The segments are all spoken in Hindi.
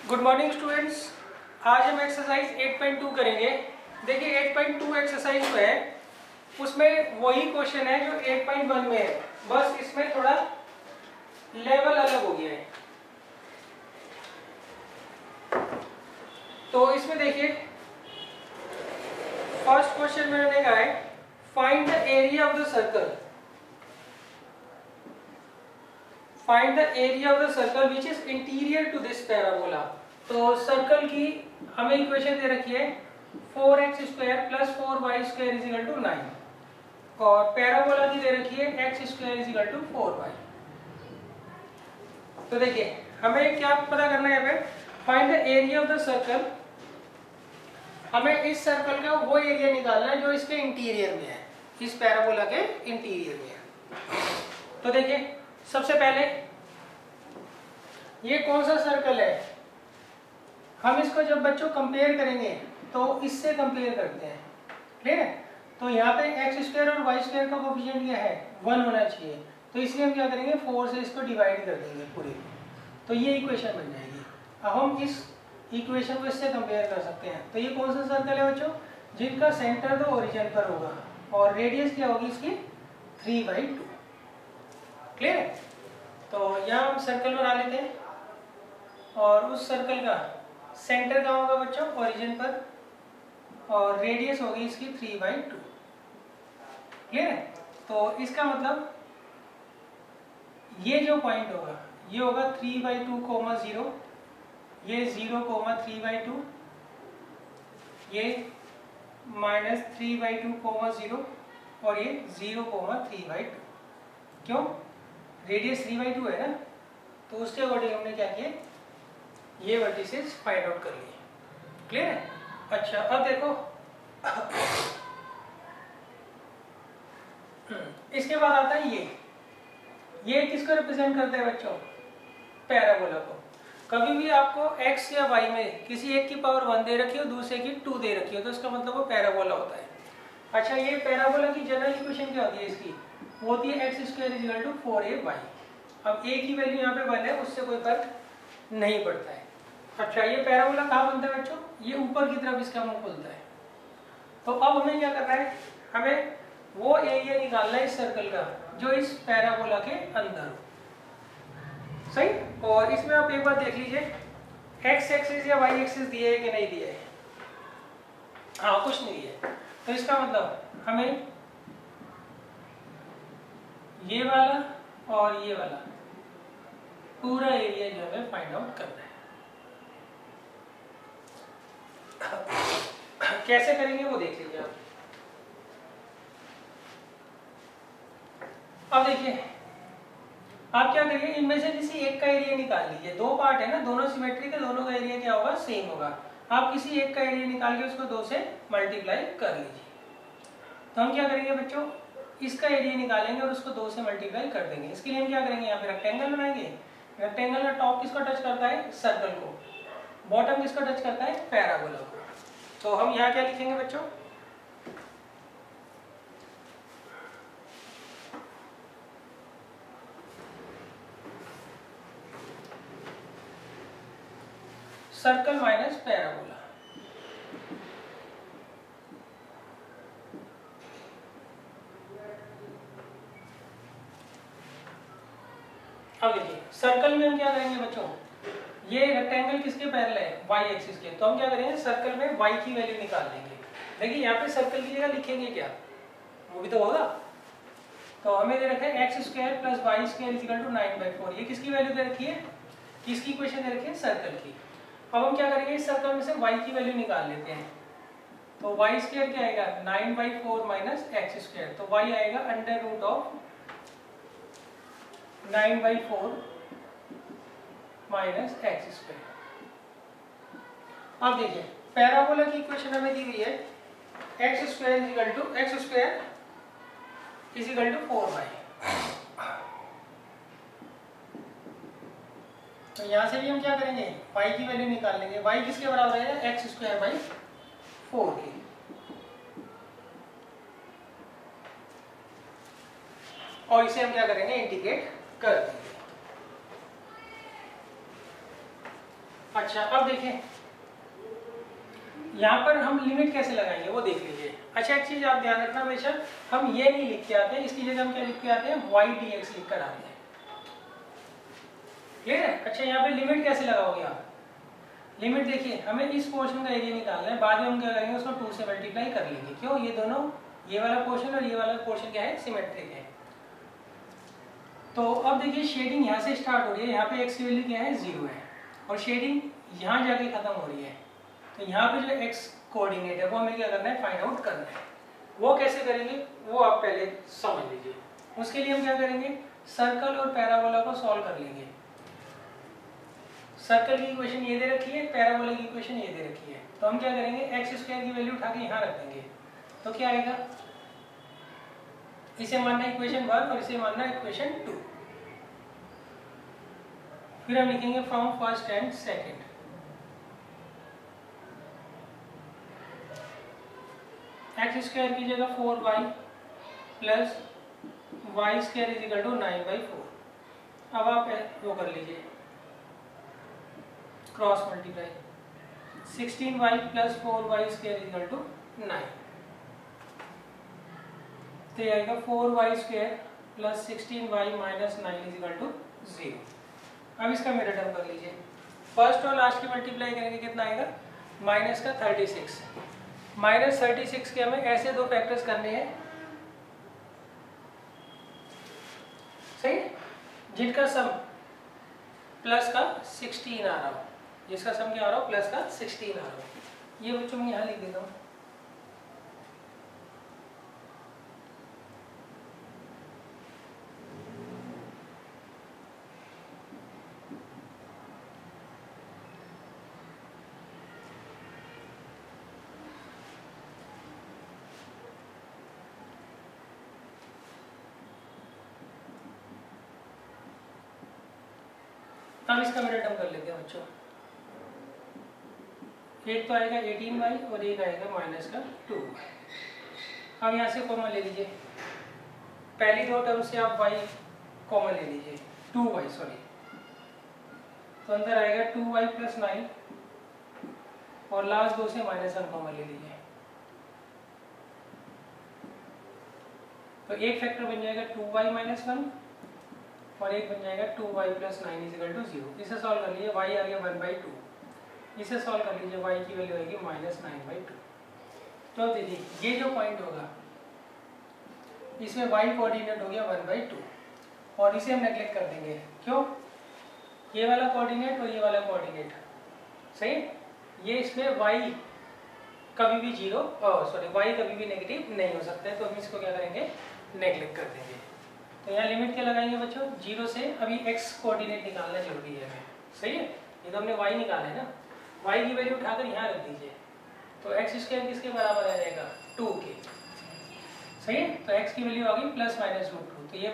Good morning students. आज हम एक्सरसाइज 8.2 करेंगे। देखिए 8.2 एक्सरसाइज जो है उसमें वही क्वेश्चन है जो 8.1 में है, बस इसमें थोड़ा लेवल अलग हो गया है। तो इसमें देखिए फर्स्ट क्वेश्चन में मैंने कहा है find the area of the circle, find the area of the circle which is interior to this parabola. तो सर्कल की हमें इक्वेशन दे रखी है 4x square plus 4y square is equal to 9 और पैराबोला की दे रखी है x square is equal to 4y। तो देखिए हमें क्या पता करना है, यहाँ पे find the area of the circle. हमें इस सर्कल का वो एरिया निकालना है जो इसके इंटीरियर में है, इस पैराबोला के इंटीरियर में है। तो देखिए सबसे पहले ये कौन सा सर्कल है, हम इसको जब बच्चों कंपेयर करेंगे तो इससे कंपेयर करते हैं, ठीक है। तो यहाँ पे एक्स स्क्वायर और वाई स्क्वायर का कोएफिशिएंट क्या है 1 होना चाहिए, तो इसलिए हम क्या करेंगे 4 से इसको डिवाइड कर देंगे पूरे, तो ये इक्वेशन बन जाएगी। अब हम इस इक्वेशन को इससे कंपेयर कर सकते हैं। तो ये कौन सा सर्कल है बच्चों, जिनका सेंटर तो ओरिजिन पर होगा और रेडियस क्या होगी इसकी 3/2, क्लियर है। तो यहाँ हम सर्कल बना लेते हैं और उस सर्कल का सेंटर कहाँ होगा बच्चों ओरिजिन पर और रेडियस होगी इसकी 3/2, क्लियर है। तो इसका मतलब ये जो पॉइंट होगा ये होगा 3/2, 0, ये 0, 3/2, ये -3/2, 0 और ये 0, 3/2। क्यों, रेडियस 3/2 है ना, तो उसके अकॉर्डिंग हमने क्या किया ये वर्टिसेस फाइंड आउट कर लिए, क्लियर है। अच्छा अब देखो इसके बाद आता है ये किसको रिप्रेजेंट करता है बच्चों, पैराबोला को। कभी भी आपको x या y में किसी एक की पावर 1 दे रखी हो दूसरे की 2 दे रखी हो तो इसका मतलब वो पैराबोला होता है। अच्छा ये पैराबोला की जनरल इक्वेशन क्या होती है इसकी, वो होती है x square is equal to 4ay। अब a की वैल्यू यहाँ पे 1 है, उससे कोई फर्क नहीं पड़ता है। अच्छा ये पैराबोला कहाँ बनता है बच्चों, ये ऊपर की तरफ इसका मुंह खुलता है। तो अब हमें क्या करना है, हमें वो एरिया निकालना है इस सर्कल का जो इस पैराबोला के अंदर हो, सही। और इसमें आप एक बार देख लीजिए x एक्सिस या y एक्सिस दिए है कि नहीं दिए है, हाँ कुछ नहीं है। तो इसका मतलब हमें ये वाला और ये वाला पूरा एरिया जो है फाइंड आउट करना है। कैसे करेंगे वो देख लीजिए आप। अब देखिए आप क्या करिए, इनमें से किसी एक का एरिया निकाल लीजिए। दो पार्ट है ना, दोनों सिमेट्रिक है, दोनों का एरिया क्या होगा सेम होगा। आप किसी एक का एरिया निकाल के उसको 2 से मल्टीप्लाई कर लीजिए। तो हम क्या करेंगे बच्चों, इसका एरिया निकालेंगे और उसको 2 से मल्टीप्लाई कर देंगे। इसके लिए हम क्या करेंगे, यहाँ पे रेक्टेंगल बनाएंगे। रेक्टेंगल का टॉप किसको टच करता है सर्कल को, बॉटम किसको टच करता है पैराबोला को। तो हम यहाँ क्या लिखेंगे बच्चों, सर्कल माइनस पैराबोला। अब देखिए सर्कल में हम क्या करेंगे बच्चों, ये रेक्टेंगल किसके पैरेलल है y एक्सिस के, तो हम क्या करेंगे सर्कल में y की वैल्यू निकाल लेंगे। देखिए यहाँ पे सर्कल की जगह लिखेंगे क्या, वो भी तो होगा। तो हमें दे रखा है x square plus y square is equal to 9/4। ये किसकी वैल्यू दे रखी है, किसकी इक्वेशन दे रखी है सर्कल की। अब हम क्या करेंगे इस सर्कल में से y की वैल्यू निकाल लेते हैं। तो y स्क्वायर क्या आएगा 9/4 माइनस एक्स स्क्वायर, तो y आएगा under root of 9/4 minus x square. अब देखिए पैराबोला की इक्वेशन हमें दी हुई है x square is equal to 4y। तो यहाँ से भी हम क्या करेंगे y की वैल्यू निकाल लेंगे। y किसके बराबर है x²/4 के। और इसे हम क्या करेंगे इंटीग्रेट कर देंगे। अच्छा अब देखें यहाँ पर हम लिमिट कैसे लगाएंगे वो देख लीजिए। अच्छा एक चीज आप ध्यान रखना बेशक हम ये नहीं लिख के आते हैं, इसकी जगह हम क्या लिख के आते हैं y dx लिख कर आते हैं। क्लियर है? अच्छा यहाँ पे लिमिट कैसे लगाओगे आप? लिमिट देखिए हमें इस पोर्शन का एरिया निकालना है, बाद में हम क्या करेंगे उसको 2 से मल्टीप्लाई कर लेंगे। क्यों? ये दोनों, ये वाला पोर्शन और ये वाला पोर्शन क्या है, सिमेट्रिक है। तो अब देखिए शेडिंग यहाँ से स्टार्ट हो रही है, यहाँ पे x की वैल्यू क्या है 0 है और शेडिंग यहाँ जाके खत्म हो रही है। तो यहाँ पे जो x कोऑर्डिनेट है वो हमें क्या करना है, फाइंड आउट करना है। वो कैसे करेंगे वो आप पहले समझ लीजिए। उसके लिए हम क्या करेंगे, सर्कल और पैराबोला को सॉल्व कर लेंगे। सर्कल की इक्वेशन ये दे रखी है, पैराबोला की इक्वेशन ये दे रखी है। तो हम क्या करेंगे, एक्स स्क्वायर की वैल्यू उठा के यहाँ रख देंगे। तो क्या आएगा, इसे मानना इक्वेशन 1 और इसे मानना इक्वेशन 2। फिर हम लिखेंगे from first and second. X square की जगह 4y plus y square is equal to 9/4। अब आप वो कर लीजिए cross multiply, 16y plus 4y square is equal to 9। तो ये आएगा 4y square plus 16y minus 9 is equal to 0। अब इसका मिरर टर्म कर लीजिए, फर्स्ट और लास्ट की मल्टीप्लाई करेंगे कितना आएगा, माइनस का 36। माइनस 36 के हमें ऐसे दो फैक्टर्स करने हैं, सही, जिनका सम प्लस का 16 आ रहा हो, जिसका सम क्या आ रहा हो, प्लस का 16 आ रहा हो। ये बच्चों मैं यहाँ लिख देता हूँ। अब इसका मिरर टर्म कर लेते हैं बच्चों। एक तो आएगा 18y और एक आएगा माइनस का 2। अब यहाँ से कॉमन ले लीजिए, पहली दो टर्म से आप y कॉमन ले लीजिए, 2y सॉरी, तो अंदर आएगा 2y प्लस 9 और लास्ट दो से माइनस 1 कॉमन ले लीजिए। तो एक फैक्टर बन जाएगा 2y माइनस 1 और एक बन जाएगा 2y plus 9 is equal to 0। इसे सॉल्व कर लीजिए, y आ गया 1/2। इसे सॉल्व कर लीजिए, y की वैल्यू आएगी माइनस 9/2। तो देखिए ये जो पॉइंट होगा इसमें y कोऑर्डिनेट हो गया 1/2 और इसे हम नेगलेक्ट कर देंगे। क्यों? ये वाला कोऑर्डिनेट और ये वाला कोऑर्डिनेट सही, ये इसमें y कभी भी y कभी भी नेगेटिव नहीं हो सकता है, तो हम इसको क्या करेंगे, नेगलेक्ट कर देंगे। तो यहाँ लिमिट क्या लगाएंगे बच्चों, 0 से, अभी x कोऑर्डिनेट निकालना जरूरी है हमें, सही है। ये तो हमने y निकाला है ना, y की वैल्यू उठाकर यहाँ रख दीजिए। तो x स्क्वायर किसके बराबर आ जाएगा, 2 के, सही है। तो x की वैल्यू आ गई प्लस माइनस √2, तो ये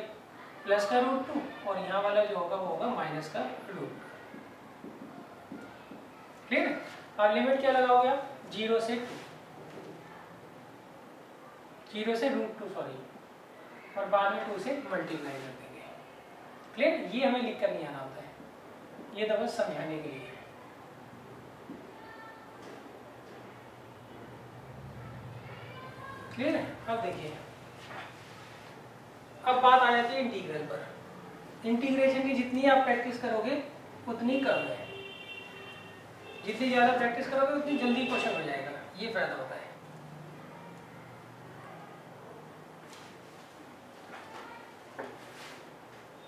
प्लस का √2 और यहाँ वाला जो होगा वो होगा माइनस का √2। क्लियर है? अब लिमिट क्या लगाओगे आप, 0 से √2 सॉरी, और बाद में 2 से मल्टीप्लाई कर देंगे। क्लियर? ये हमें लिख कर नहीं आना होता है, ये तो बस समझाने के लिए है। क्लियर है? अब देखिए, अब बात आ जाती है इंटीग्रल पर। इंटीग्रेशन की जितनी आप प्रैक्टिस करोगे उतनी कम है, जितनी ज़्यादा प्रैक्टिस करोगे उतनी जल्दी क्वेश्चन हो जाएगा, ये फायदा होता है।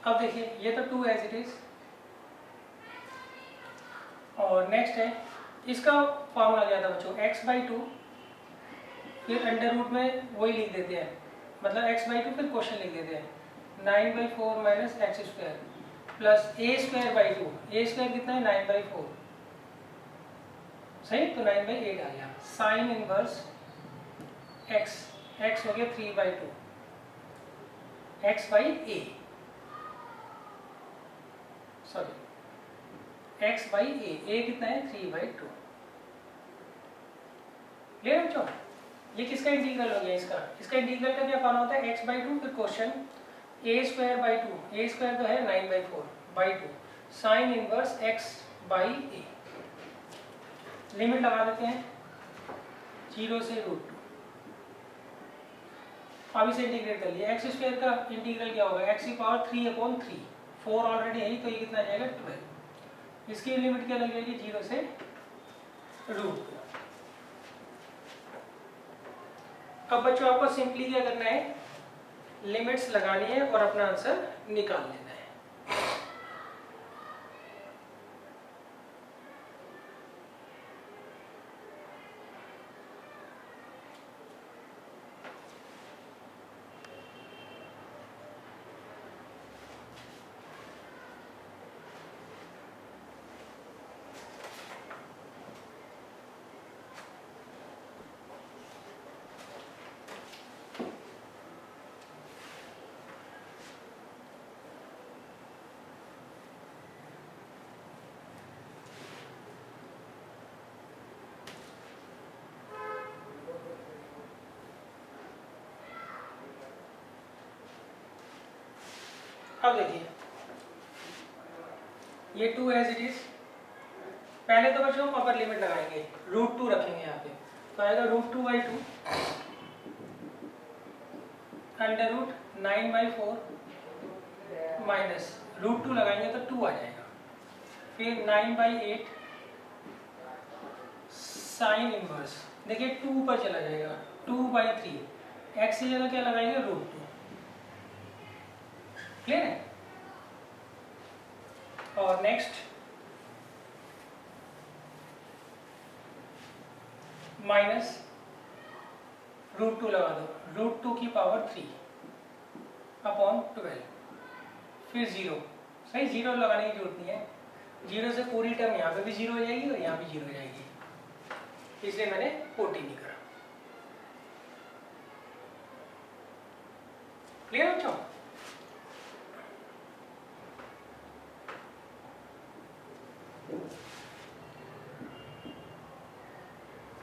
अब देखिए ये तो 2 एज इट इज, और नेक्स्ट है इसका फॉर्मूला क्या था बच्चों, x/2 फिर अंडर रूट में वही लिख देते हैं, मतलब x/2 फिर क्वेश्चन लिख देते हैं, 9/4 minus x square plus a²/2। a² कितना है, 9/4, सही, तो 9/8 आ गया। साइन इनवर्स x हो गया 3/2 x/a, सॉरी x/a, a कितना है 3/2। क्लियर बच्चों? ये किसका इंटीग्रल हो गया, इसका इंटीग्रल का क्या फॉर्म होता है, x/2 फिर क्वेश्चन a²/2, a² तो है 9/4/2 साइन इनवर्स x/a। लिमिट लगा देते हैं 0 से √2। अब इसे इंटीग्रेट कर लिया, एक्स स्क्वायर का इंटीग्रल क्या होगा, एक्स की पावर 3/3, 4 ऑलरेडी है तो ये कितना आ जाएगा 12। इसकी लिमिट क्या लग जाएगी 0 से √2। अब बच्चों आपको सिंपली क्या करना है, लिमिट्स लगानी है और अपना आंसर निकाल लेना है। अब देखिए ये 2 एज इट इज, पहले तो बच्चों हम अपर लिमिट लगाएंगे, √2 रखेंगे यहाँ पे, तो आएगा √2/2 √9/4 माइनस √2 लगाएंगे तो 2 आ जाएगा, फिर 9/8 साइन इनवर्स, देखिए 2 ऊपर चला जाएगा, 2/3, एक्स की जगह क्या लगाएंगे √2। क्लियर है। और नेक्स्ट माइनस √2 लगा दो, √2 की पावर 3/12, फिर 0, सही 0 लगाने की जरूरत नहीं है, 0 से पूरी टर्म यहाँ पे भी 0 हो जाएगी और यहाँ भी 0 हो जाएगी, इसलिए मैंने पोटी नहीं करा। क्लियर बच्चों।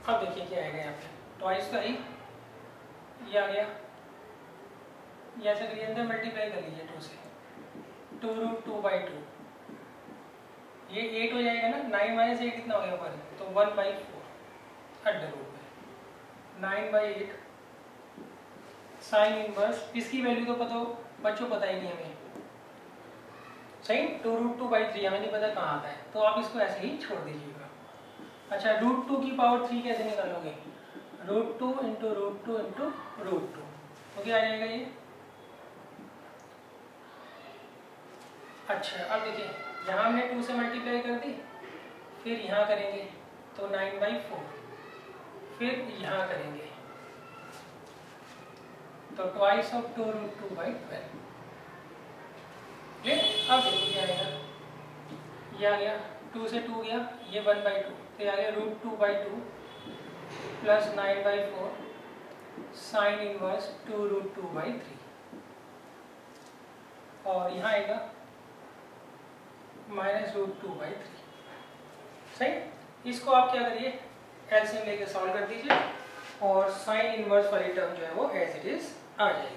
अब देखिए क्या आएगा यहाँ पे, ट्वाइस तो आई, ये आ गया, ये ऐसे करिए अंदर मल्टीप्लाई कर लीजिए 2 से, 2√2/2, ये 8 हो जाएगा ना, 9 - 8 कितना हो गया 1, तो 1/4 अंडर रूट में 9/8 साइन इनवर्स, इसकी वैल्यू तो पता बच्चों पता ही नहीं हमें, सही 2√2/3 हमें नहीं पता कहाँ आता है, तो आप इसको ऐसे ही छोड़ दीजिएगा। अच्छा √2 की पावर 3 कैसे निकालोगे, √2 × √2 × √2, तो क्या आ जाएगा ये। अच्छा अब देखिए यहाँ हमने 2 से मल्टीप्लाई कर दी, फिर यहाँ करेंगे तो 9/4, फिर यहाँ करेंगे तो ट्वाइस ऑफ 2√2/12। अब देखिए क्या आएगा, ये आ गया 2 से 2 गया, ये 1/2, तो ये आ गया √2/2 प्लस 9/4 साइन इनवर्स 2√2/3, और यहाँ आएगा माइनस √2/3। सही, इसको आप क्या करिए एलसीएम लेके सॉल्व कर दीजिए और साइन इनवर्स वाली टर्म जो है वो एज इट इज आ जाएगी।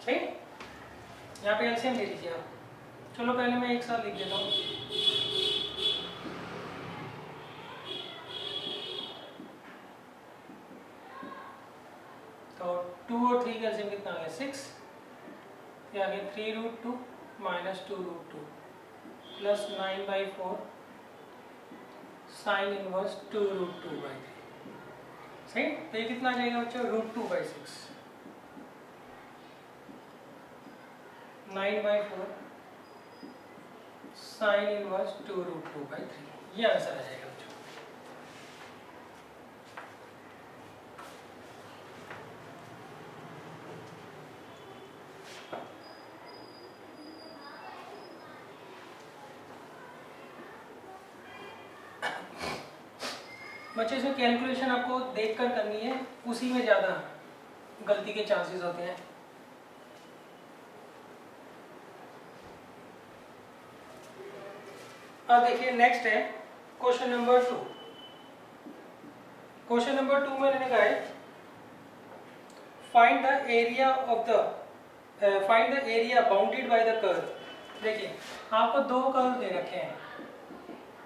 सही, यहाँ पे एलसीएम ले लीजिए आप। चलो पहले मैं एक साथ लिख देता हूँ, तो 2 और 3 का एलसीएम कितना आ गया 6, ये आ गया 3√2 माइनस 2√2 प्लस 9/4 साइन इनवर्स 2√2/3। सही, तो ये कितना आ जाएगा बच्चों √2/6, 9/4 साइन इनवर्स 2√2/3, ये आंसर आ जाएगा बच्चों। बच्चों इसमें कैलकुलेशन आपको देखकर करनी है, उसी में ज़्यादा गलती के चांसेस होते हैं। अब देखिए नेक्स्ट है क्वेश्चन नंबर 2। क्वेश्चन नंबर 2 में मैंने कहा है find the area of the find the area bounded by the curve. देखिए आपको दो कर्व दे रखे हैं,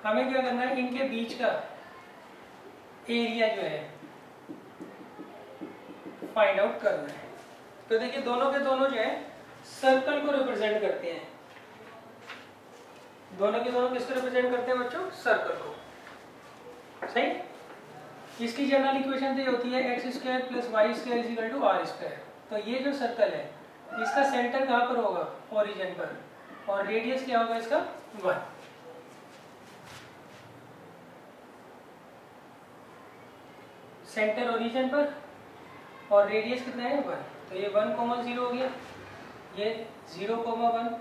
हमें क्या करना है, इनके बीच का एरिया जो है फाइंड आउट करना है। तो देखिए दोनों के दोनों जो है सर्कल को रिप्रेजेंट करते हैं, दोनों के दोनों किसको रिप्रेजेंट करते हैं बच्चों, सर्कल को। सही। इसकी जनरल इक्वेशन तो ये होती है x square plus y square is equal to r square. तो ये जो सर्कल है इसका सेंटर कहाँ पर होगा, ओरिजिन पर, और रेडियस क्या होगा इसका 1। सेंटर ओरिजिन पर और रेडियस कितना है 1, तो ये 1,0 हो गया, ये 0,1,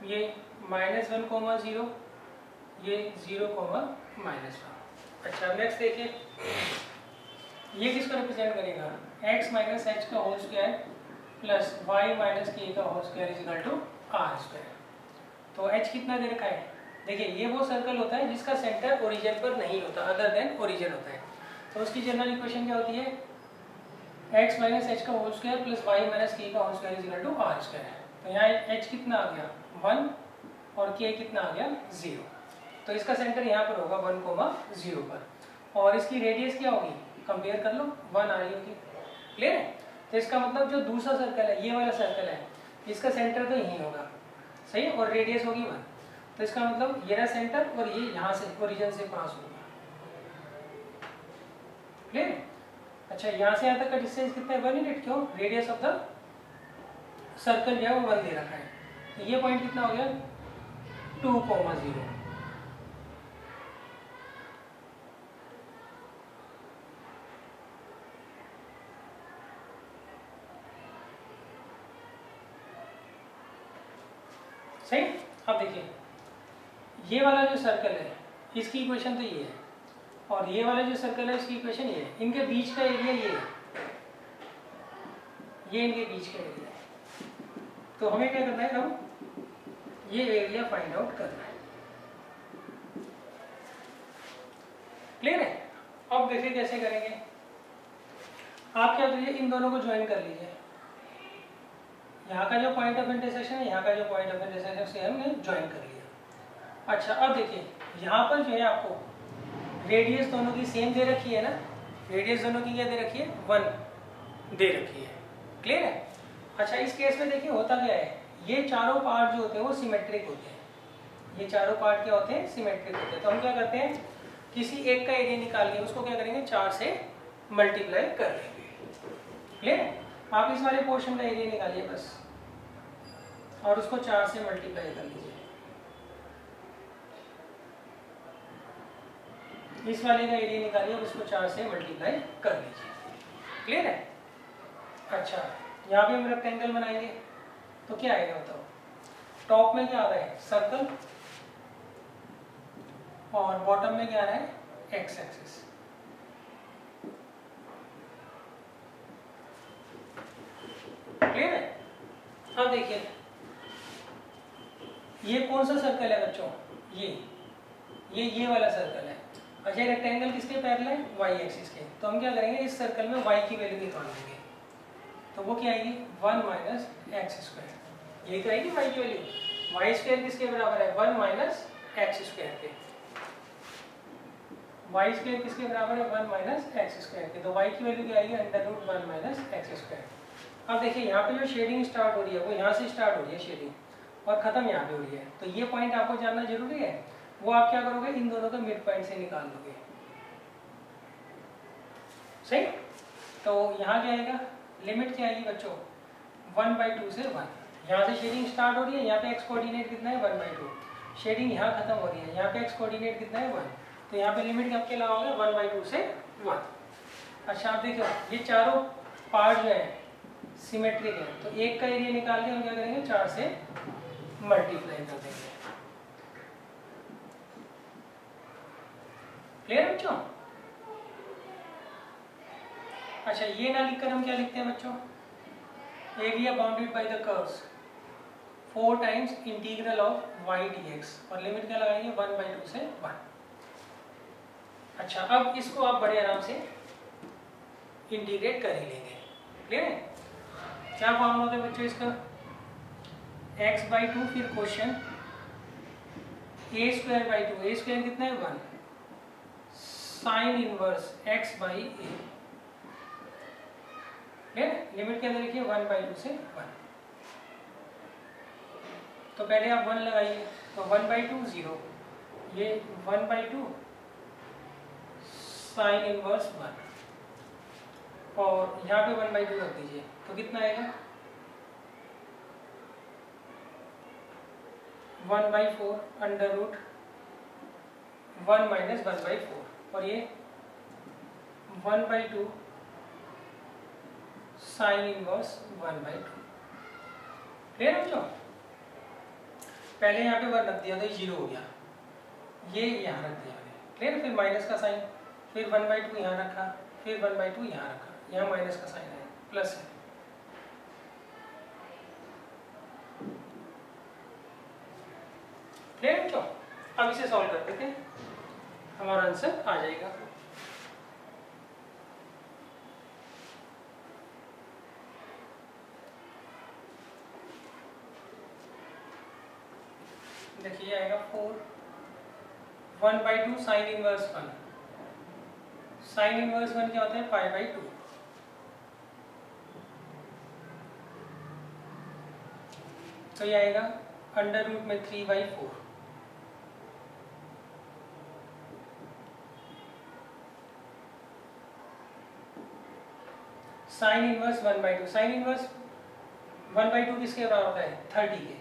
ये -1,0, ये 0,-1। अच्छा नेक्स्ट देखिए, ये किसको रिप्रेजेंट करेगा, x माइनस एच का whole square plus y minus k का whole square is equal to r square. तो h कितना दे रखा है, देखिए ये वो सर्कल होता है जिसका सेंटर ओरिजिन पर नहीं होता, अदर देन ओरिजिन होता है। तो उसकी जनरल इक्वेशन क्या होती है, x माइनस एच का whole square plus y minus k का whole square is equal to r square. तो यहाँ h कितना आ गया 1 और k कितना आ गया 0। तो इसका सेंटर यहाँ पर होगा 1,0 पर, और इसकी रेडियस क्या होगी, कंपेयर कर लो 1 आ रही होगी। क्लियर है। तो इसका मतलब जो दूसरा सर्कल है, ये वाला सर्कल है, इसका सेंटर तो यही होगा, सही, और रेडियस होगी 1। तो इसका मतलब ये रहा सेंटर और ये यहाँ से ओरिजिन से पास होगा। क्लियर। अच्छा यहाँ से यहाँ तक का डिस्टेंस कितना है 1 यूनिट, क्यों, रेडियस ऑफ द सर्कल जो है वो 1 दे रखा है। तो ये पॉइंट कितना हो गया 2,0। सही। अब देखिए ये वाला जो सर्कल है इसकी इक्वेशन तो ये है, और ये वाला जो सर्कल है इसकी इक्वेशन ये है। इनके बीच का एरिया ये है, ये इनके बीच का एरिया है। तो हमें क्या करना है, हम ये एरिया फाइंड आउट करना है। क्लियर है। अब देखिए कैसे करेंगे, आप क्या करिए, इन दोनों को ज्वाइन कर लीजिए। यहाँ का जो पॉइंट ऑफ इंटरसेक्शन है, यहाँ का जो पॉइंट ऑफ इंटरसेक्शन से हमने ज्वाइन कर लिया। अच्छा अब देखिए यहाँ पर जो है आपको रेडियस दोनों की सेम दे रखी है ना, रेडियस दोनों की क्या दे रखी है 1 दे रखी है। क्लियर है। अच्छा इस केस में देखिए होता क्या है, ये चारों पार्ट जो होते हैं वो सिमेट्रिक होते हैं, ये चारों पार्ट क्या होते हैं, सिमेट्रिक होते हैं। तो हम क्या करते हैं, किसी एक का एरिया निकाल के उसको क्या करेंगे 4 से मल्टीप्लाई कर लेंगे। क्लियर है। आप इस वाले पोर्शन का एरिया निकालिए बस, और उसको 4 से मल्टीप्लाई कर लीजिए। इस वाले का एरिया निकालिए और उसको 4 से मल्टीप्लाई कर लीजिए। क्लियर है। अच्छा यहाँ पे हम रेक्टेंगल बनाएंगे तो क्या आएगा बताओ, टॉप में क्या आ रहा है सर्कल, और बॉटम में क्या आ रहा है एक्स एक्सिस। क्लियर है। अब देखिए ये कौन सा सर्कल है बच्चों, ये वाला सर्कल है। अच्छा रेक्टेंगल किसके पैरेलल है, वाई एक्सिस के। तो हम क्या करेंगे, इस सर्कल में वाई की वैल्यू निकाल देंगे। तो वो क्या आएगी 1 माइनस एक्स स्क्वायर, यही तो आएगी वाई की वैल्यू। वाई स्क्वायर किसके बराबर है 1 माइनस एक्स स्क्वायर के, वाई स्क्वायर किसके बराबर है 1 माइनस एक्स स्क्वायर के। तो वाई की वैल्यू क्या आएगी √1 माइनस एक्स स्क्वायर। अब देखिए यहाँ पे जो शेडिंग स्टार्ट हो रही है वो यहाँ से स्टार्ट हो रही है शेडिंग, और खत्म यहाँ पे हो रही है। तो ये पॉइंट आपको जानना जरूरी है, वो आप क्या करोगे, इन दोनों का मिड पॉइंट से निकाल लोगे। सही। तो यहाँ क्या आएगा, लिमिट क्या आएगी बच्चों 1/2 से 1। यहाँ से शेडिंग स्टार्ट हो रही है, यहाँ पे एक्स कोऑर्डिनेट कितना है 1/2, शेडिंग यहाँ खत्म हो रही है, यहाँ पे एक्स कोऑर्डिनेट कितना है 1। तो यहाँ पे लिमिट कब के लगाओगे 1/2 से 1। अच्छा आप देखो ये चारों पार्ट जो है सिमेट्रिक है, तो एक का एरिया निकाल के हम क्या करेंगे 4 से मल्टीप्लाई कर देंगे। क्लियर बच्चों। अच्छा ये ना लिखकर हम क्या लिखते हैं बच्चों, area bounded by the curves 4 times integral of y dx, और लिमिट क्या लगाएंगे 1/2 से 1। अच्छा अब इसको आप बड़े आराम से इंटीग्रेट कर ही लेंगे। क्लियर है? क्या फॉर्मूला होता है बच्चों इसका? x/2 फिर क्वेश्चन a²/2, a² कितना है 1, साइन इनवर्स x/a। लिमिट के अंदर लिखिए 1/2 से 1। तो पहले आप 1 लगाइए, तो 1/2 0, ये 1/2 साइन इनवर्स 1, और यहाँ पे 1/2 रख दीजिए, तो कितना आएगा 1/4 अंडर रूट 1 माइनस 1/4, और ये 1/2 साइन इनवर्स 1/2। क्लियर है बच्चों? पहले यहाँ पे 1 रख दिया तो 0 हो गया, ये यहाँ रख दिया मैंने। क्लियर? फिर माइनस का साइन, फिर 1/2 यहाँ रखा, फिर 1/2 यहाँ रखा, यहाँ माइनस का साइन है, प्लस है। क्लियर बच्चों? अब इसे सॉल्व कर देते हैं, हमारा आंसर आ जाएगा। देखिए आएगा 4, 1/2 साइन इनवर्स 1, साइन इनवर्स 1 क्या होता है π/2, तो ये आएगा अंडर रूट में 3/4, साइन इनवर्स 1/2, साइन इनवर्स 1/2 किसके बराबर होता है 30 के।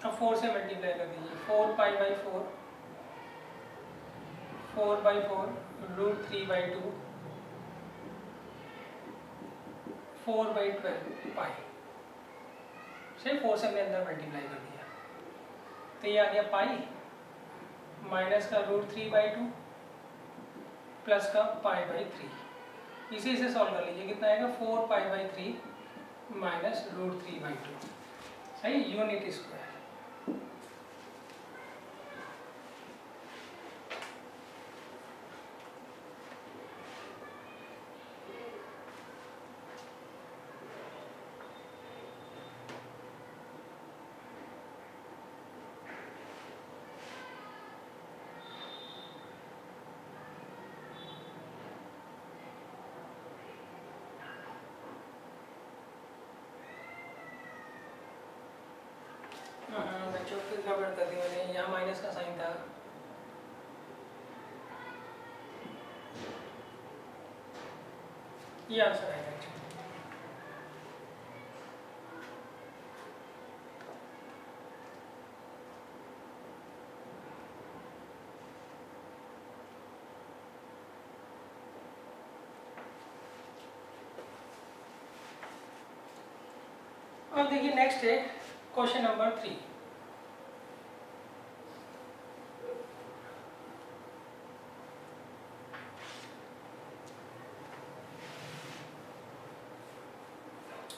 अब 4 से मल्टीप्लाई कर दीजिए, 4π/4, 4/4 रूट 3/2, 4/12 पाई से 4 से हमने अंदर मल्टीप्लाई कर दिया, तो ये आ गया पाई माइनस का रूट 3/2 प्लस का π/3। इसी से सॉल्व कर लीजिए, कितना आएगा 4π/3 माइनस रूट 3/2, सही, यूनिट स्क्वायर। बच्चों फिर गड़बड़ कर दी मैंने, यहाँ माइनस का साइन था, ये आंसर आएगा। अब देखिए नेक्स्ट है क्वेश्चन नंबर 3।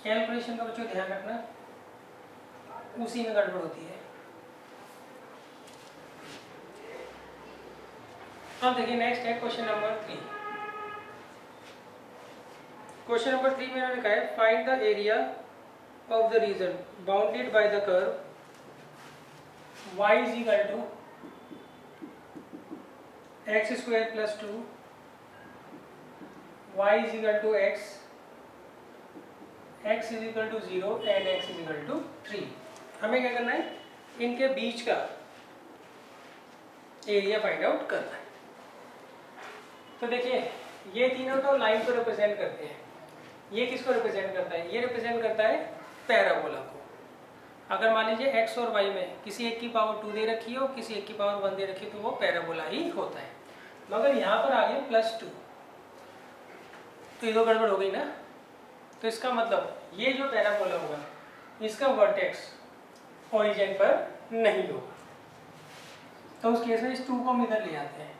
कैलकुलेशन का बच्चों ध्यान रखना, उसी में गड़बड़ होती है। अब देखिए नेक्स्ट है क्वेश्चन नंबर 3। क्वेश्चन नंबर 3 में लिखा है find the area of the region bounded by the curve y is equal to x square plus 2, y is equal to x, x is equal to 0 and x is equal to 3। हमें क्या करना है, इनके बीच का एरिया फाइंड आउट करना है। तो देखिए ये तीनों तो लाइन को रिप्रेजेंट करते हैं, ये किसको रिप्रेजेंट करता है, ये रिप्रेजेंट करता है पैराबोला को। अगर मान लीजिए x और y में किसी एक की पावर 2 दे रखी हो, किसी एक की पावर 1 दे रखी हो, तो वो पैराबोला ही होता है। मगर यहाँ पर आ गया +2, तो ये तो गड़बड़ हो गई ना। तो इसका मतलब ये जो पैराबोला होगा इसका वर्टेक्स ओरिजिन पर नहीं होगा, तो उस केस में इस 2 को हम इधर ले आते हैं।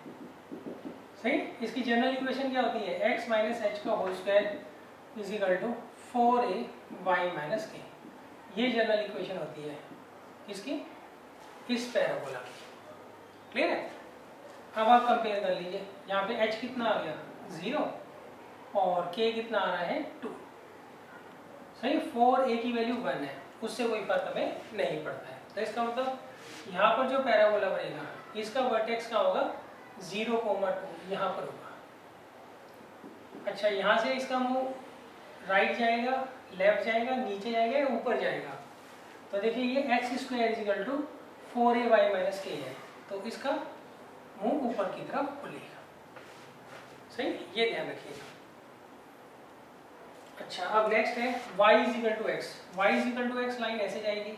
सही, इसकी जनरल इक्वेशन क्या होती है, x - h का whole square is equal to 4a y - k। ये जनरल इक्वेशन होती है किसकी, इस पैराबोला की। क्लियर है? अब आप कंपेयर कर लीजिए, यहाँ पे h कितना आ गया 0 और k कितना आ रहा है 2। सही, 4a की वैल्यू 1 है, उससे कोई फर्क हमें नहीं पड़ता है। तो इसका मतलब यहाँ पर जो पैराबोला बनेगा इसका वर्टेक्स का होगा 0,2 यहाँ पर होगा। अच्छा, यहाँ से इसका मुंह राइट जाएगा, लेफ्ट जाएगा, नीचे जाएगा या ऊपर जाएगा? तो देखिए ये x² = 4ay - k है, तो इसका मुंह ऊपर की तरफ खुलेगा। सही, ये ध्यान रखिएगा। अच्छा, अब नेक्स्ट है y = x। y = x line ऐसे जाएगी,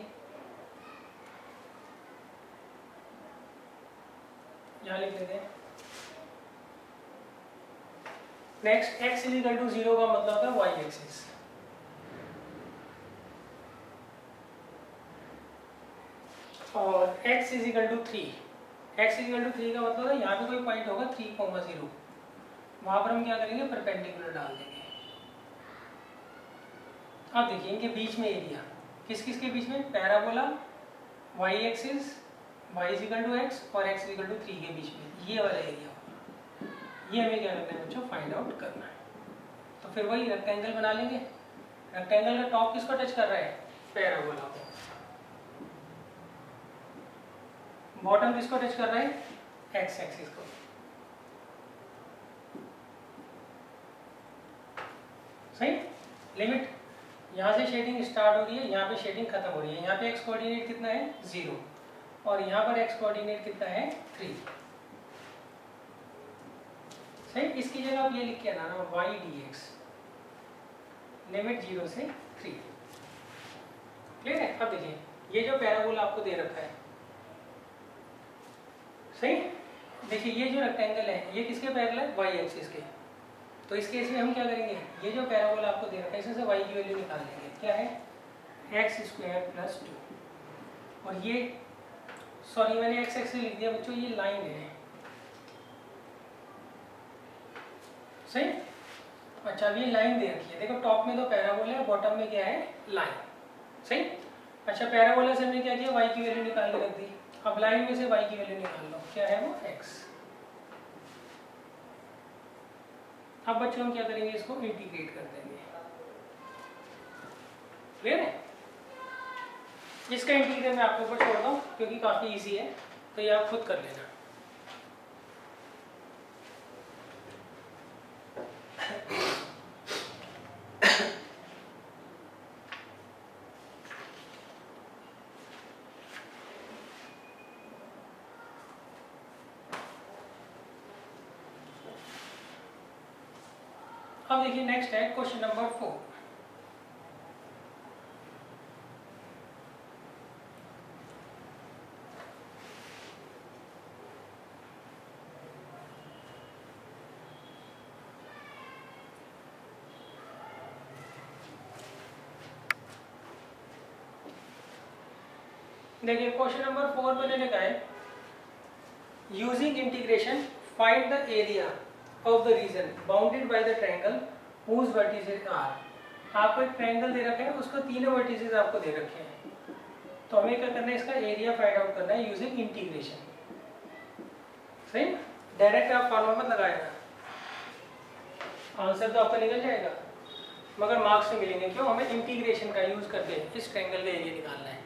यहाँ लिख देते हैं। नेक्स्ट x = 0 का मतलब है y एक्सिस। और x = 3। x = 3 का मतलब है यहाँ पे कोई पॉइंट होगा 3,0, वहां पर हम क्या करेंगे, परपेंडिकुलर डाल देंगे। अब देखिए इनके बीच में एरिया, किस किस के बीच में, parabola, y axis, y = x और x = 3 के बीच में ये वाला एरिया होगा। ये हमें क्या करना है बच्चों, फाइंड आउट करना है। तो फिर वही रेक्टेंगल बना लेंगे। रेक्टेंगल का टॉप किसको टच कर रहा है, पैराबोला को। बॉटम किसको टच कर रहा है, x एक्सिस को। सही, लिमिट यहाँ से शेडिंग स्टार्ट हो रही है, यहाँ पे शेडिंग खत्म हो रही है। यहाँ पे x कोऑर्डिनेट कितना है 0 और यहाँ पर x कोऑर्डिनेट कितना है 3। सही, इसकी जगह आप ये लिख के आना ना, y dx, लिमिट 0 से 3। क्लियर है? अब देखिए ये जो पैराबोला आपको दे रखा है, सही, देखिए ये जो रेक्टेंगल है ये किसके पैरेलल है, y एक्सिस के। तो इस केस में हम क्या करेंगे, ये जो पैराबोला आपको दे रखा है इसमें से y की वैल्यू निकाल लेंगे। क्या है, x² + 2। और ये, सॉरी मैंने x एक्सिस लिख दिया बच्चों, ये लाइन है। सही, अच्छा अब ये लाइन दे रखी है, देखो टॉप में तो पैराबोला है, बॉटम में क्या है, लाइन। सही, अच्छा पैराबोला से हमने क्या किया, y की वैल्यू निकाल के रख दी। अब लाइन में से y की वैल्यू निकाल लो, क्या है वो, x। अब बच्चों हम क्या करेंगे, इसको इंटीग्रेट कर देंगे। क्लियर है? इसका इंटीग्रल मैं आपके ऊपर छोड़ दूँ क्योंकि काफ़ी इजी है, तो ये आप खुद कर लेना। अब देखिए नेक्स्ट है क्वेश्चन नंबर 4। देखिए क्वेश्चन नंबर 4 में लिखा है, using integration find the area of the region bounded by the triangle whose vertices are. आपको एक ट्रायंगल दे रखा है, उसको तीनों वर्टिसेस आपको दे रखे हैं, तो हमें क्या करना है, इसका एरिया फाइंड आउट करना है यूजिंग इंटीग्रेशन। सही, डायरेक्ट आप फॉर्मूला मत लगाएगा, आंसर तो आपका निकल जाएगा मगर मार्क्स नहीं मिलेंगे। क्यों, हमें इंटीग्रेशन का यूज करके इस ट्रायंगल का एरिया निकालना है।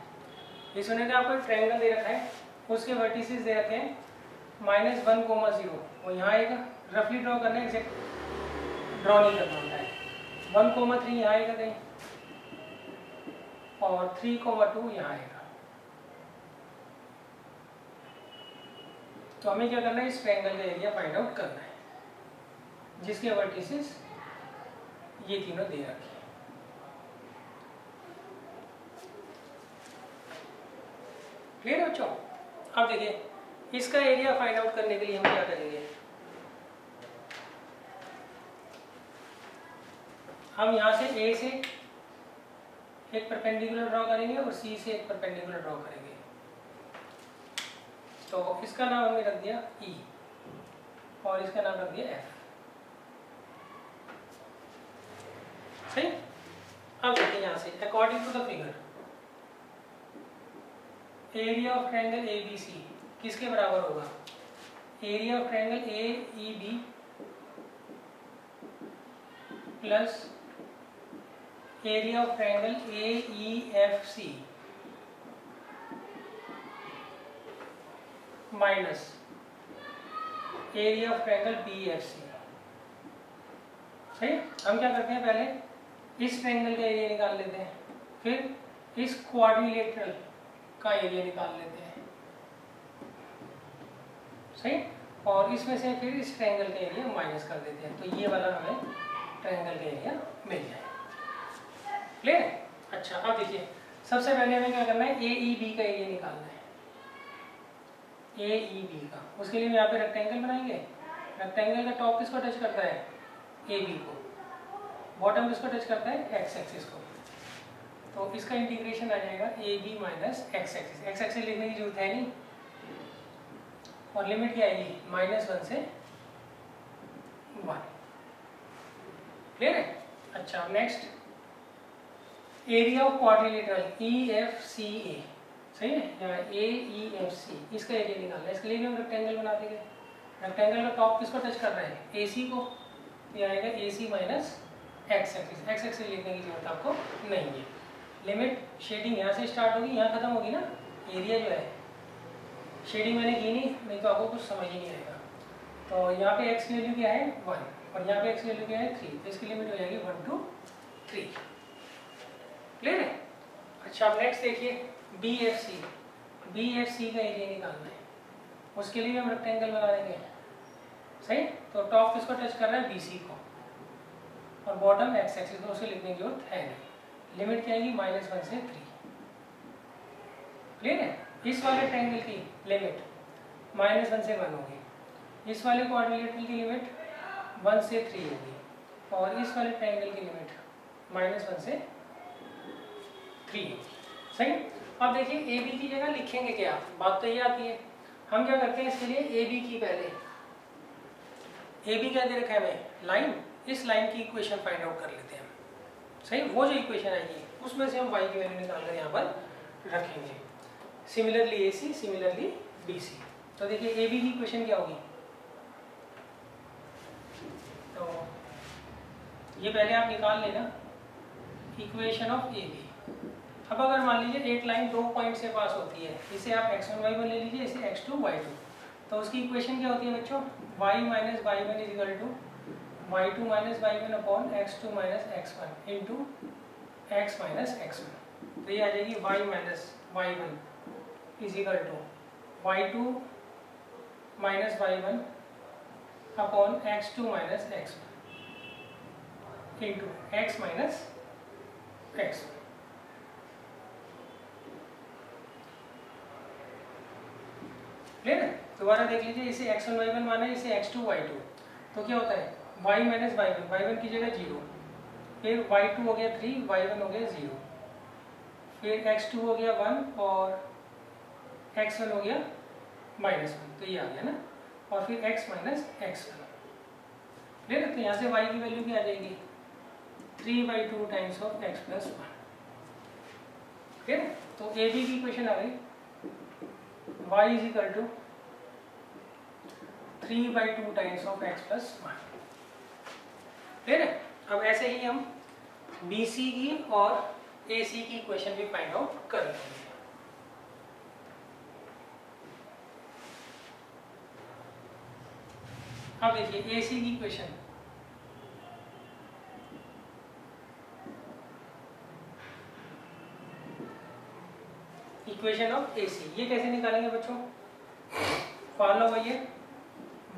इस उन्होंने आपको एक ट्रायंगल दे रखा है, उसके वर्टिसेस दे रखे हैं -1,0, वो यहाँ आएगा, रफली ड्रॉ करना है, एग्जैक्ट ड्रॉ नहीं करना होता है। 1,3 यहाँ आएगा कहीं और 3,2 यहाँ आएगा। तो हमें क्या करना है, इस ट्रायंगल का एरिया फाइंड आउट करना है जिसके वर्टिसेस ये तीनों दे रखे हैं। क्लियर है बच्चों? अब देखिए इसका एरिया फाइंड आउट करने के लिए हम क्या करेंगे, हम यहाँ से A से एक परपेंडिकुलर ड्रॉ करेंगे और C से एक परपेंडिकुलर ड्रॉ करेंगे। तो इसका नाम हमने रख दिया E और इसका नाम रख दिया F। सही, अब देखिए यहाँ से according to the figure area of triangle A B C किसके बराबर होगा? Area of triangle A E B plus area of triangle A E F C minus area of triangle B F C. सही। हम क्या करते हैं, पहले इस ट्रायंगल का एरिया निकाल लेते हैं, फिर इस क्वाड्रिलेटरल का एरिया निकाल लेते हैं। सही। और इसमें से फिर इस ट्रायंगल का एरिया माइनस कर देते हैं, तो ये वाला हमें ट्रायंगल का एरिया मिल जाए। क्लियर है? अच्छा, अब देखिए सबसे पहले हमें क्या करना है, ए ई बी का एरिया निकालना है, ए ई बी का। उसके लिए हम यहाँ पे रेक्टेंगल बनाएंगे। रेक्टेंगल का टॉप किसको टच करता है? ए बी को। बॉटम किसको टच करता है? एक्स एक्सिस को। तो इसका इंटीग्रेशन आ जाएगा A B minus x axis. X axis लिखने की जरूरत है नहीं, और लिमिट क्या आएगी? -1 से 1। क्लियर है? अच्छा, next area of quadrilateral E F C A. सही है, यहाँ ए ई एफ सी, इसका एरिया निकालना है। इसके लिए भी हम रेक्टेंगल बना देंगे। रेक्टेंगल का टॉप किसको टच कर रहा है? ए सी को। तो ये आएगा A C minus x axis. X axis लिखने की जरूरत आपको नहीं है। लिमिट शेडिंग यहाँ से स्टार्ट होगी, यहाँ खत्म होगी ना। एरिया जो है, शेडिंग मैंने की नहीं तो आपको कुछ समझ ही नहीं आएगा। तो यहाँ पे एक्स की वैल्यू क्या है? 1, और यहाँ पे एक्स की वैल्यू क्या है? 3। तो इसकी लिमिट हो जाएगी 1 to 3। क्लियर है? अच्छा, अब नेक्स्ट देखिए B F C. B F C का एरिया निकालना है, उसके लिए हम रेक्टेंगल बना देंगे। सही। तो टॉप किसको टच कर रहा है? बी सी को, और बॉटम एक्स एक्सिस को। उसे लिखने की जरूरत है नहीं। लिमिट क्या आएगी? -1 से 3। क्लियर है? इस वाले ट्रायंगल की लिमिट -1 से 1 होगी, इस वाले क्वाड्रिलेटरल की लिमिट 1 से 3 होगी, और इस वाले ट्रायंगल की लिमिट -1 से 3 होगी। सही। अब देखिए ए बी की जगह लिखेंगे क्या? बात तो ये आती है, हम क्या करते हैं इसके लिए ए बी की, पहले ए बी क्या दे रखा है हमें? लाइन। इस लाइन की इक्वेशन फाइंड आउट कर लेते हैं। सही। वो जो इक्वेशन आएगी उसमें से हम y की वैल्यू निकाल कर यहाँ पर रखेंगे। सिमिलरली ए सी, सिमिलरली बी सी। तो देखिए ए बी की इक्वेशन क्या होगी? तो ये पहले आप निकाल लेना, इक्वेशन ऑफ ए बी। अब अगर मान लीजिए एक लाइन 2 पॉइंट से पास होती है, इसे आप x1 y1 ले लीजिए, इसे x2 y2। तो उसकी इक्वेशन क्या होती है बच्चों? y minus y1 is equal to y2 minus y1 upon x2 minus x1 into x minus x1। तो ये आ जाएगी y minus y1 is equal to y2 minus y1 upon x2 minus x1 into x minus x1। Clear है? दोबारा देख लीजिए, इसे x1 y1 माना है, इसे x2 y2। तो क्या होता है? y माइनस y1, y1 की जगह 0, फिर y2 हो गया 3, y1 हो गया 0, फिर x2 हो गया 1 और x1 हो गया -1। तो ये आ गया ना, और फिर x माइनस x1। क्लियर है? तो यहाँ से y की वैल्यू क्या आ जाएगी? 3/2 times of x plus 1। Clear है? तो ए बी की इक्वेशन आ गई, y is equal to 3/2 times of x plus 1। Clear है? अब ऐसे ही हम बी सी की और ए सी की इक्वेशन भी फाइंड आउट कर लेंगे। अब देखिए ए सी की equation, equation of A C, ये कैसे निकालेंगे बच्चों? फॉलो वही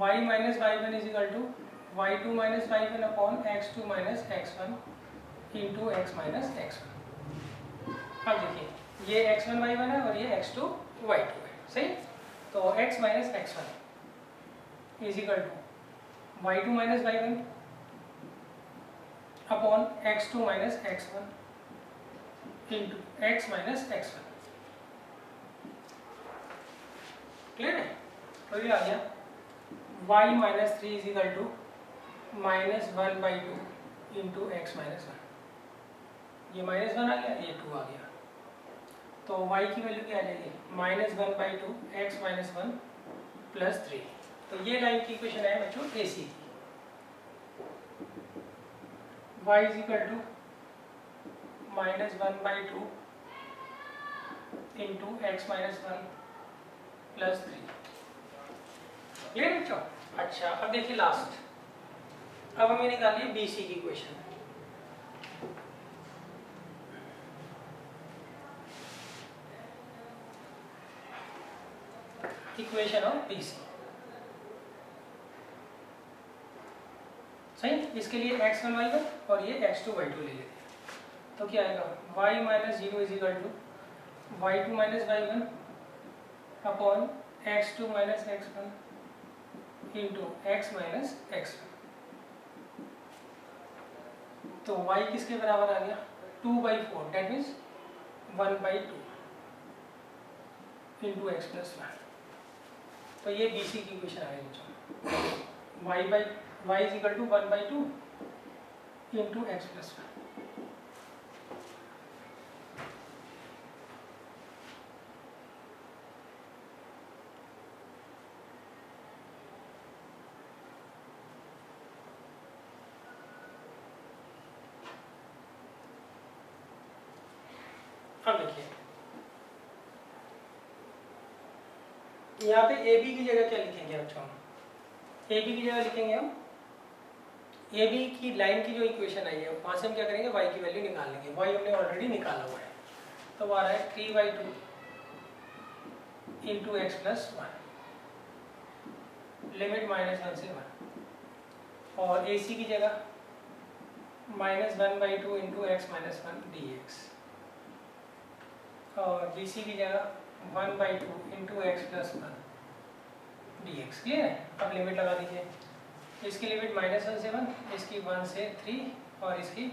y minus y1 is equal to y2 minus y1 upon x2 minus x1 into x minus x1। अब देखिए ये x1 y1 है और ये x2 y2 है। सही। तो x minus x1 is equal to y2 minus y1 upon x2 minus x1 into x minus x1। Clear है? तो ये आ गया y minus 3 is equal to -1/2 into x minus 1। ये -1 आ गया, ये 2 आ गया। तो y की वैल्यू क्या आ जाएगी -1/2 x - 1 + 3। तो ये लाइन की इक्वेशन है बच्चों AC की। y = -1/2 × x - 1 + 3। क्लियर बच्चों? अच्छा, अब देखिए लास्ट। अब हमें निकालिए BC की इक्वेशन। Equation of BC। सही, इसके लिए x1 y1 और ये x2 y2 ले लेते हैं। तो क्या आएगा y - 0 = y2 - y1 upon x2 - x1 into x - x1। तो y किसके बराबर आ गया 2/4, डेट मीन्स 1/2 इंटू x + 1। तो ये BC की इक्वेशन आ गई बच्चों। y = 1/2 into x + 1। अब देखिए यहाँ पे AB की जगह क्या लिखेंगे बच्चों? AB की जगह लिखेंगे हम AB की लाइन की जो इक्वेशन आई है वहाँ से हम क्या करेंगे y की वैल्यू निकाल लेंगे। y हमने ऑलरेडी निकाला हुआ है, तो वो आ रहा है 3/2 इंटू x + 1 लिमिट -1 से 1। और AC की जगह -1/2 इंटू x - 1 dx। और BC की जगह 1/2 इंटू x + 1 dx। क्लियर है? अब लिमिट लगा दीजिए। इसकी लिमिट -1 से 1, इसकी 1 से 3 और इसकी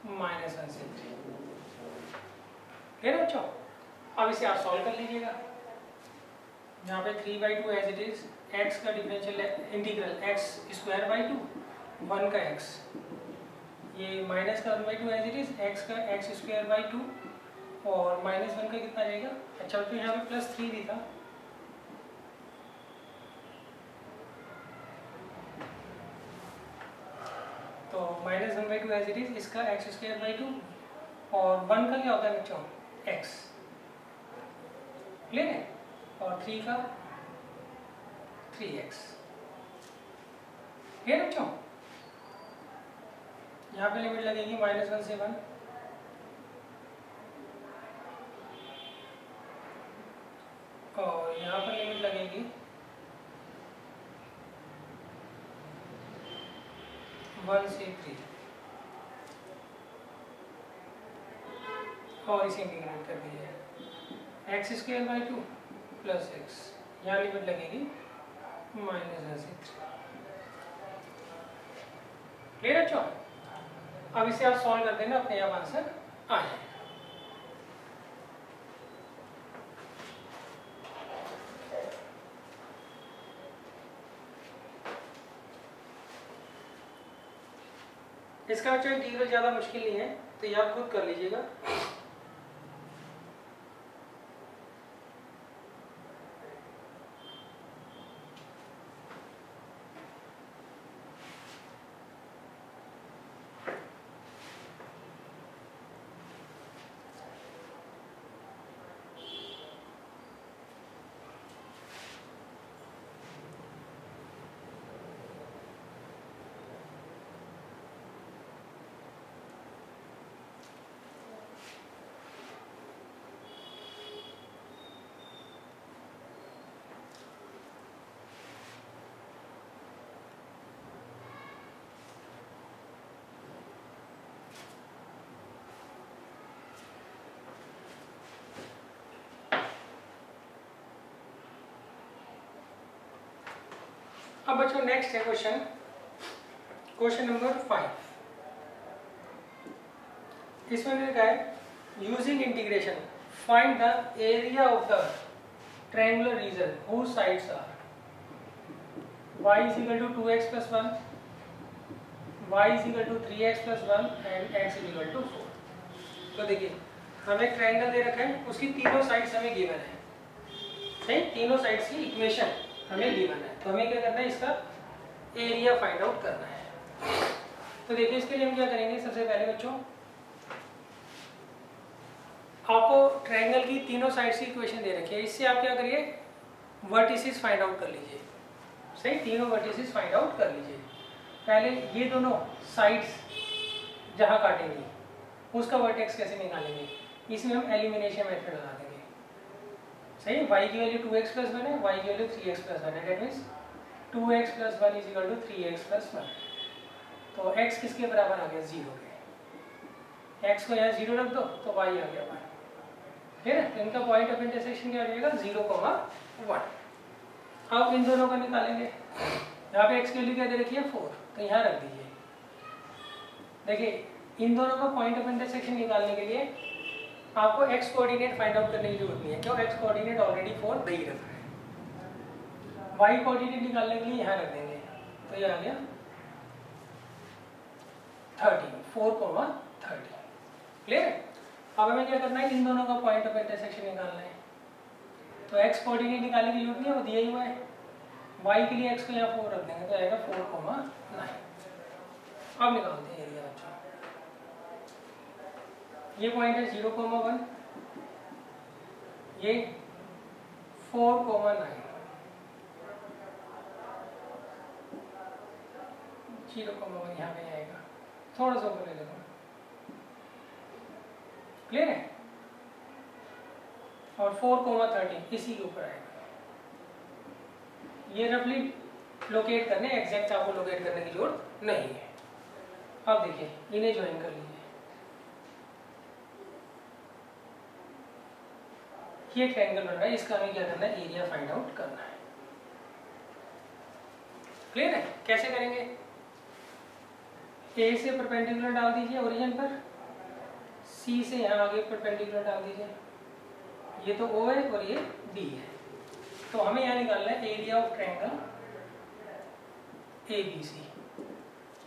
-1 से 3। क्लियर है बच्चों? अब इसे आप सॉल्व कर लीजिएगा। यहाँ पे 3/2 एज इट इज, x का डिफरेंशियल इंटीग्रल x²/2 1 का x, ये माइनस का 1/2 एज इट इज, x का x²/2 और -1 का कितना रहेगा। अच्छा तो यहाँ पे +3 भी था, तो -1/2 एज इट इज, इसका x²/2 और 1 का क्या होता है बच्चों x। क्लियर है? और 3 का 3x। क्लियर बच्चों? यहाँ पे लिमिट लगेगी -1 से 1 और यहाँ पर लिमिट लगेगी 1 से 3 और इसे इंटीग्रेट कर दीजिए x²/2 + x, यहाँ लिमिट लगेगी -1 से 3। क्लियर बच्चों? अब इसे आप सॉल्व कर देना, अपने आप आंसर आ जाए। इसका बच्चों इंटीग्रल ज़्यादा मुश्किल नहीं है, तो ये आप खुद कर लीजिएगा। अब बच्चों नेक्स्ट है क्वेश्चन नंबर 5। इसमें मैंने कहा है using integration find the area of the triangular region whose sides are y = 2x + 1, y = 3x + 1 and x = 4। तो देखिए हमें ट्रायंगल दे रखा है, उसकी तीनों साइड्स हमें गिवन है, सही, तीनों साइड्स की इक्वेशन हमें गिवन है। तो हमें क्या करना है, इसका एरिया फाइंड आउट करना है। तो देखिए इसके लिए हम क्या करेंगे, सबसे पहले बच्चों आपको ट्रायंगल की तीनों साइड्स की इक्वेशन दे रखी है, इससे आप क्या करिए, वर्टिसेस फाइंड आउट कर लीजिए, सही, तीनों वर्टिसेस फाइंड आउट कर लीजिए। पहले ये दोनों साइड्स जहाँ काटेंगी उसका वर्टेक्स कैसे निकालेंगे, इसमें हम एलिमिनेशन मेथड लगा देंगे, सही। y की वैल्यू 2x + 1 है, y की वैल्यू 3x + 1 है, दैट मीन्स 2x + 1 = 3x + 1। तो x किसके बराबर आ गया, 0 के। x को यहाँ 0 रख दो तो y आ गया 1, ठीक है। तो इनका पॉइंट ऑफ इंटरसेक्शन क्या हो जाएगा, 0, 1। अब इन दोनों को निकालेंगे, यहाँ पे x की वैल्यू क्या दे रखी है, 4, तो यहाँ रख दीजिए। देखिए इन दोनों का पॉइंट ऑफ इंटरसेक्शन निकालने के लिए आपको x कोऑर्डिनेट फाइंड आउट करने की जरूरत नहीं है, क्यों, x कोऑर्डिनेट ऑलरेडी 4 दे ही रखा है। y कोऑर्डिनेट निकालने के लिए यहाँ रख देंगे, तो ये आ गया 30, 4,30, क्लियर है। अब हमें क्या करना है, इन दोनों का पॉइंट ऑफ इंटरसेक्शन निकालना है। तो x कोऑर्डिनेट निकालने की जरूरत नहीं है, वो दिया ही हुआ है। y के लिए x को यहाँ 4 रख देंगे, तो आएगा 4,9। अब निकालते हैं एरिया बच्चों। ये पॉइंट है 0,1, ये 4,9, 0,1 यहाँ पे आएगा, थोड़ा सा ऊपर ले लेता हूँ, क्लियर है। और 4,30 इसी के ऊपर आएगा। ये रफली लोकेट करने, एग्जैक्ट आपको लोकेट करने की जरूरत नहीं है। अब देखिए इन्हें ज्वाइन कर लीजिए, ये ट्रायंगल बन रहा है, इसका हमें क्या करना है, एरिया फाइंड आउट करना है, क्लियर है। कैसे करेंगे, ए से परपेंडिकुलर डाल दीजिए ओरिजिन पर, सी से यहाँ आगे परपेंडिकुलर डाल दीजिए, ये तो ओ है और ये डी है। तो हमें यहाँ निकालना है एरिया ऑफ ट्रायंगल ABC।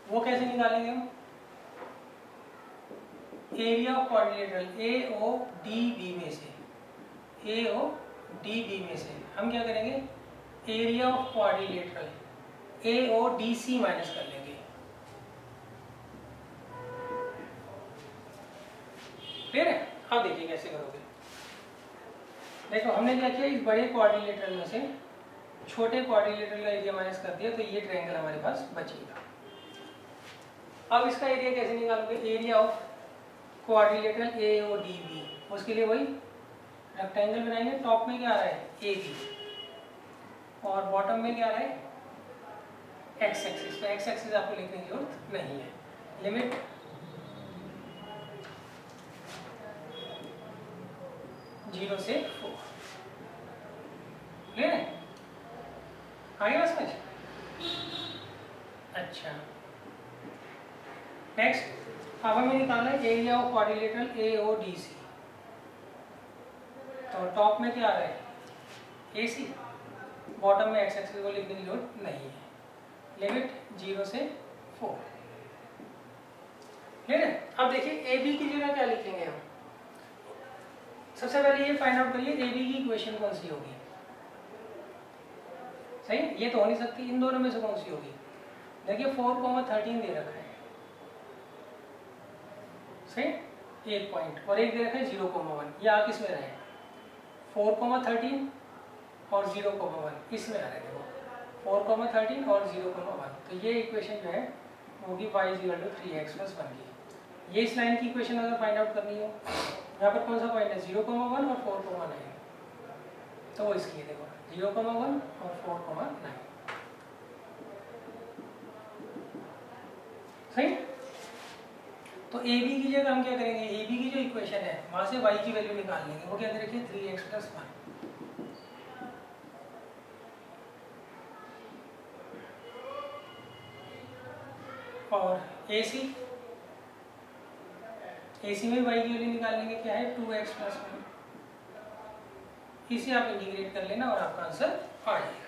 वो कैसे निकालेंगे हम, एरिया ऑफ क्वाड्रिलेटरल AODB में से, AODB में से हम क्या करेंगे, area of quadrilateral AODC minus कर लेंगे, क्लियर है। अब देखिए कैसे करोगे, देखो हमने क्या किया, इस बड़े क्वाड्रिलेटरल में से छोटे क्वाड्रिलेटरल का एरिया माइनस कर दिया, तो ये ट्रायंगल हमारे पास बचेगा। अब इसका एरिया कैसे निकालोगे, एरिया ऑफ क्वाड्रिलेटरल AODB, उसके लिए वही रेक्टेंगल बनाएंगे। टॉप में क्या आ रहा है, AB, और बॉटम में क्या आ रहा है, x एक्सिस। तो x एक्सिस आपको लिखने की जरूरत नहीं है। लिमिट जीरो से 4, क्लियर है, आएगा समझ। अच्छा नेक्स्ट, अब हमें निकालना है एरिया ऑफ क्वाड्रिलेटरल AODC। तो टॉप में क्या आ रहा है, AC, बॉटम में x एक्सिस को लिखने की जरूरत नहीं है। लिमिट 0 से 4, क्लियर है। अब देखिए AB की जगह क्या लिखेंगे हम, सबसे पहले ये फाइंड आउट करिए AB की इक्वेशन कौन सी होगी, सही, ये तो हो नहीं सकती, इन दोनों में से कौन सी होगी। देखिए 4,13 दे रखा है, सही, एक पॉइंट, और एक दे रखा है 0,1, ये आ किस में रहे, 4,13 और 0,1 इसमें आ रहे हैं, देखो 4,13 और 0,1। तो ये इक्वेशन जो है होगी y = 3x + 1 की। ये इस लाइन की इक्वेशन अगर फाइंड आउट करनी हो, यहाँ पर कौन सा पॉइंट है, 0,1 और 4,9, तो वो इसकी है, देखो 0,1 और 4,9, सही। तो AB की जगह हम क्या करेंगे, AB की जो इक्वेशन है वहां से y की वैल्यू निकाल लेंगे, वो क्या दे रखी है, 3x + 1। और AC में y की वैल्यू निकाल लेंगे, क्या है, 2x + 1। इसे आप इंटीग्रेट कर लेना और आपका आंसर आ जाएगा।